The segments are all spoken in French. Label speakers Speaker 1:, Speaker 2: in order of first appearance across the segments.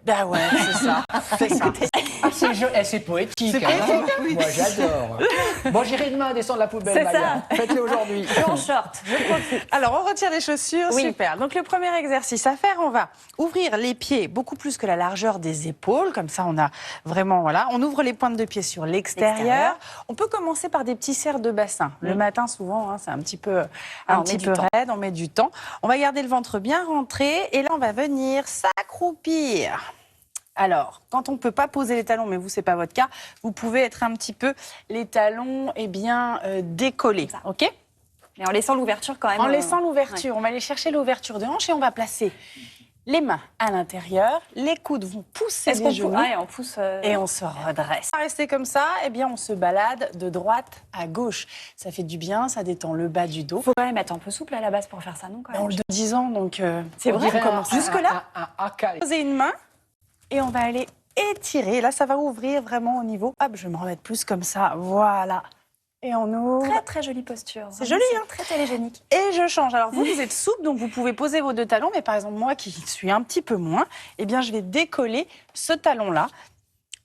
Speaker 1: Ben ouais, c'est ça. C'est ça.
Speaker 2: Ah, c'est poétique.
Speaker 1: C'est
Speaker 2: hein.
Speaker 1: poétique, oui.
Speaker 2: Moi, j'adore. Bon, j'irai demain descendre la poubelle,
Speaker 3: C'est
Speaker 2: Maya. Faites-le aujourd'hui.
Speaker 3: Je suis en short, je profite.
Speaker 1: Alors, on retire les chaussures,
Speaker 3: Oui.
Speaker 1: super. Donc, le premier exercice à faire, on va ouvrir les pieds beaucoup plus que la largeur des épaules. Comme ça, on a vraiment, voilà. On ouvre les pointes de pied sur l'extérieur. On peut commencer par des petits cercles de bassin. Le matin, souvent, hein, c'est un petit peu, raide, on met du temps. On va garder le ventre bien rentré. Et là, on va venir s'accroupir. Alors, quand on ne peut pas poser les talons, mais vous, ce n'est pas votre cas, vous pouvez être un petit peu les talons décollés. OK ?
Speaker 3: Mais en laissant l'ouverture quand même.
Speaker 1: En laissant l'ouverture. On va aller chercher l'ouverture de hanche et on va placer les mains à l'intérieur. Les coudes vont pousser les genoux.
Speaker 3: On pousse
Speaker 1: et on se redresse. On va rester comme ça, eh bien, on se balade de droite à gauche. Ça fait du bien, ça détend le bas du dos.
Speaker 3: Il faut quand même être un peu souple à la base pour faire ça, non quand même.
Speaker 1: On le donne 10 ans, donc
Speaker 3: c'est vrai,
Speaker 1: on commence jusque-là. Posez une main et on va aller étirer. Là, ça va ouvrir vraiment au niveau. Hop, je vais me remettre plus comme ça. Voilà. Et on ouvre.
Speaker 3: Très, très jolie posture.
Speaker 1: C'est joli, hein.
Speaker 3: Très télégénique.
Speaker 1: Et je change. Alors, vous êtes souple, donc vous pouvez poser vos deux talons. Mais par exemple, moi qui suis un petit peu moins, eh bien, je vais décoller ce talon-là.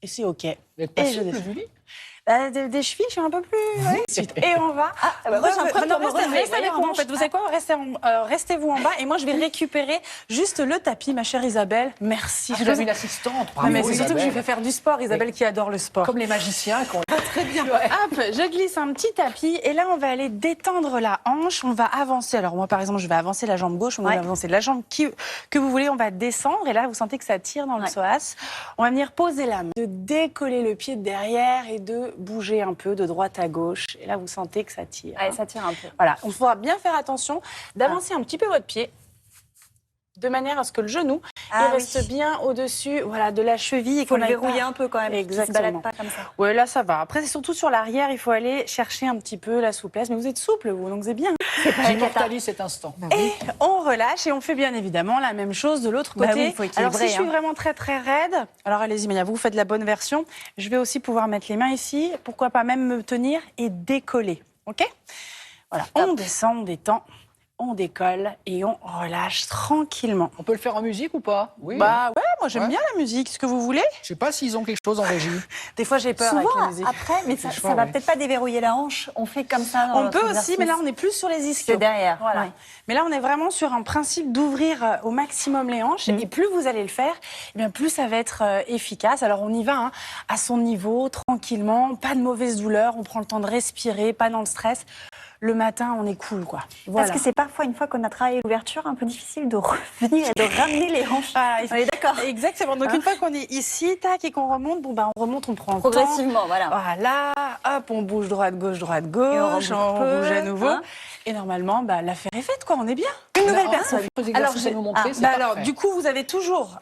Speaker 1: Et c'est OK.
Speaker 2: Vous n'êtes pas
Speaker 1: Et je
Speaker 2: souple,
Speaker 1: descends.
Speaker 2: Julie?
Speaker 1: Des chevilles, je suis un peu plus. Et on va.
Speaker 3: moi, j'ai un peu de me relever,
Speaker 1: Restez avec moi, en fait. Vous savez quoi? Restez-vous en bas. Et moi, je vais récupérer juste le tapis, ma chère Isabelle. Merci.
Speaker 2: Vous avez une assistante.
Speaker 1: Non, mais
Speaker 2: Bravo,
Speaker 1: c'est surtout que je
Speaker 2: Isabelle.
Speaker 1: vais faire du sport, Isabelle, qui adore le sport.
Speaker 2: Comme les magiciens.
Speaker 1: Très bien. Hop, je glisse un petit tapis et là, on va aller détendre la hanche. On va avancer. Alors moi, par exemple, je vais avancer la jambe gauche. On va avancer la jambe que vous voulez. On va descendre et là, vous sentez que ça tire dans le psoas. On va venir poser la main, de décoller le pied de derrière et de bouger un peu de droite à gauche. Et là, vous sentez que ça tire.
Speaker 3: Allez, ça tire un peu.
Speaker 1: Voilà, on faudra bien faire attention d'avancer un petit peu votre pied de manière à ce que le genou reste bien au-dessus de la cheville.
Speaker 3: Il faut le verrouiller un peu quand même.
Speaker 1: Exactement.
Speaker 3: Il ne se balade pas comme ça.
Speaker 1: Oui, là, ça va. Après, c'est surtout sur l'arrière, il faut aller chercher un petit peu la souplesse. Mais vous êtes souple, vous, donc c'est bien.
Speaker 2: J'immortalise cet instant.
Speaker 1: Et on relâche et on fait bien évidemment la même chose de l'autre côté.
Speaker 3: Oui, il faut équilibrer,
Speaker 1: alors, si je suis vraiment très, très raide, alors allez-y, Maya, vous faites la bonne version. Je vais aussi pouvoir mettre les mains ici. Pourquoi pas même me tenir et décoller. OK ? Voilà, on descend, on détend. On décolle et on relâche tranquillement.
Speaker 2: On peut le faire en musique ou pas? Oui.
Speaker 1: Bah ouais, moi j'aime bien la musique. Ce que vous voulez?
Speaker 2: Je sais pas s'ils ont quelque chose en régie.
Speaker 1: Des fois j'ai peur avec la musique.
Speaker 3: Après, mais ça va peut-être pas déverrouiller la hanche. On fait comme ça.
Speaker 1: On peut aussi, mais là on est plus sur les ischios.
Speaker 3: C'est derrière.
Speaker 1: Voilà.
Speaker 3: Ouais.
Speaker 1: Mais là on est vraiment sur un principe d'ouvrir au maximum les hanches. Et plus vous allez le faire, eh bien plus ça va être efficace. Alors on y va à son niveau, tranquillement, pas de mauvaise douleur. On prend le temps de respirer, pas dans le stress. Le matin, on est cool, quoi. Voilà.
Speaker 3: Parce que c'est parfois, une fois qu'on a travaillé l'ouverture, un peu difficile de revenir et de ramener les hanches.
Speaker 1: On est d'accord. Exactement. Donc, une fois qu'on est ici, tac, et qu'on remonte, on remonte, on prend le temps.
Speaker 3: Progressivement, voilà.
Speaker 1: Voilà. Hop, on bouge droite, gauche, on bouge à nouveau. Et normalement, l'affaire est faite, quoi. On est bien. Une nouvelle personne. Alors, du coup, vous avez toujours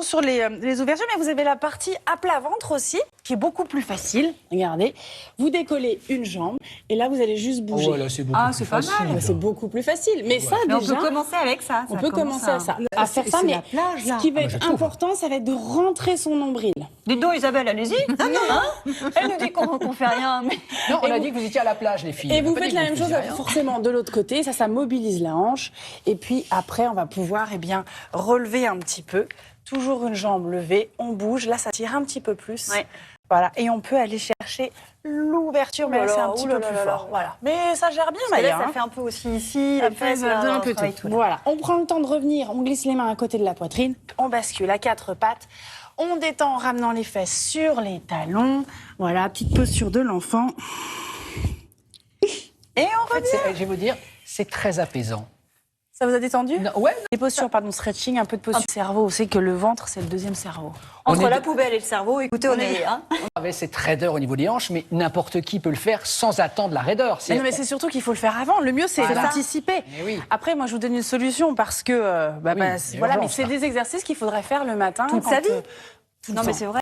Speaker 1: sur les ouvertures, mais vous avez la partie à plat ventre aussi, qui est beaucoup plus facile. Regardez. Vous décollez une jambe, et là, vous allez juste bouger.
Speaker 2: Oh là, c'est beaucoup plus facile.
Speaker 1: C'est beaucoup plus facile. Mais ça,
Speaker 3: Mais
Speaker 1: déjà,
Speaker 3: on peut commencer avec ça.
Speaker 1: on peut commencer à faire ça, mais ce qui va être important, ça va être de rentrer son nombril.
Speaker 3: Dites donc, Isabelle, allez-y. Elle nous dit qu'on fait rien. Mais...
Speaker 2: Non, on a dit que vous étiez à la plage, les filles.
Speaker 1: Et vous faites la même chose forcément de l'autre côté. Ça mobilise la hanche. Et puis après, on va pouvoir relever un petit peu. Toujours une jambe levée. On bouge. Là, ça tire un petit peu plus. Ouais. Voilà. Et on peut aller chercher l'ouverture, mais c'est un petit peu plus fort. Voilà. Mais ça gère bien, Maya.
Speaker 3: Ça fait un peu aussi ici, les fesses,
Speaker 1: un peu tout. Voilà. On prend le temps de revenir. On glisse les mains à côté de la poitrine. On bascule à quatre pattes. On détend en ramenant les fesses sur les talons. Voilà, petite posture de l'enfant. Et on revient.
Speaker 2: Je vais vous dire, c'est très apaisant.
Speaker 1: Ça vous a détendu?
Speaker 2: Non, ouais.
Speaker 1: Les postures, stretching, un peu de posture. Le cerveau, c'est que le ventre, c'est le deuxième cerveau.
Speaker 3: Entre la poubelle et le cerveau, écoutez, on est bien.
Speaker 2: Avec cette raideur au niveau des hanches, mais n'importe qui peut le faire sans attendre la raideur.
Speaker 1: Mais c'est surtout qu'il faut le faire avant. Le mieux, c'est d'anticiper.
Speaker 2: Oui.
Speaker 1: Après, moi, je vous donne une solution parce que, mais c'est des exercices qu'il faudrait faire le matin.
Speaker 3: Toute sa vie.
Speaker 1: Non, mais c'est vrai.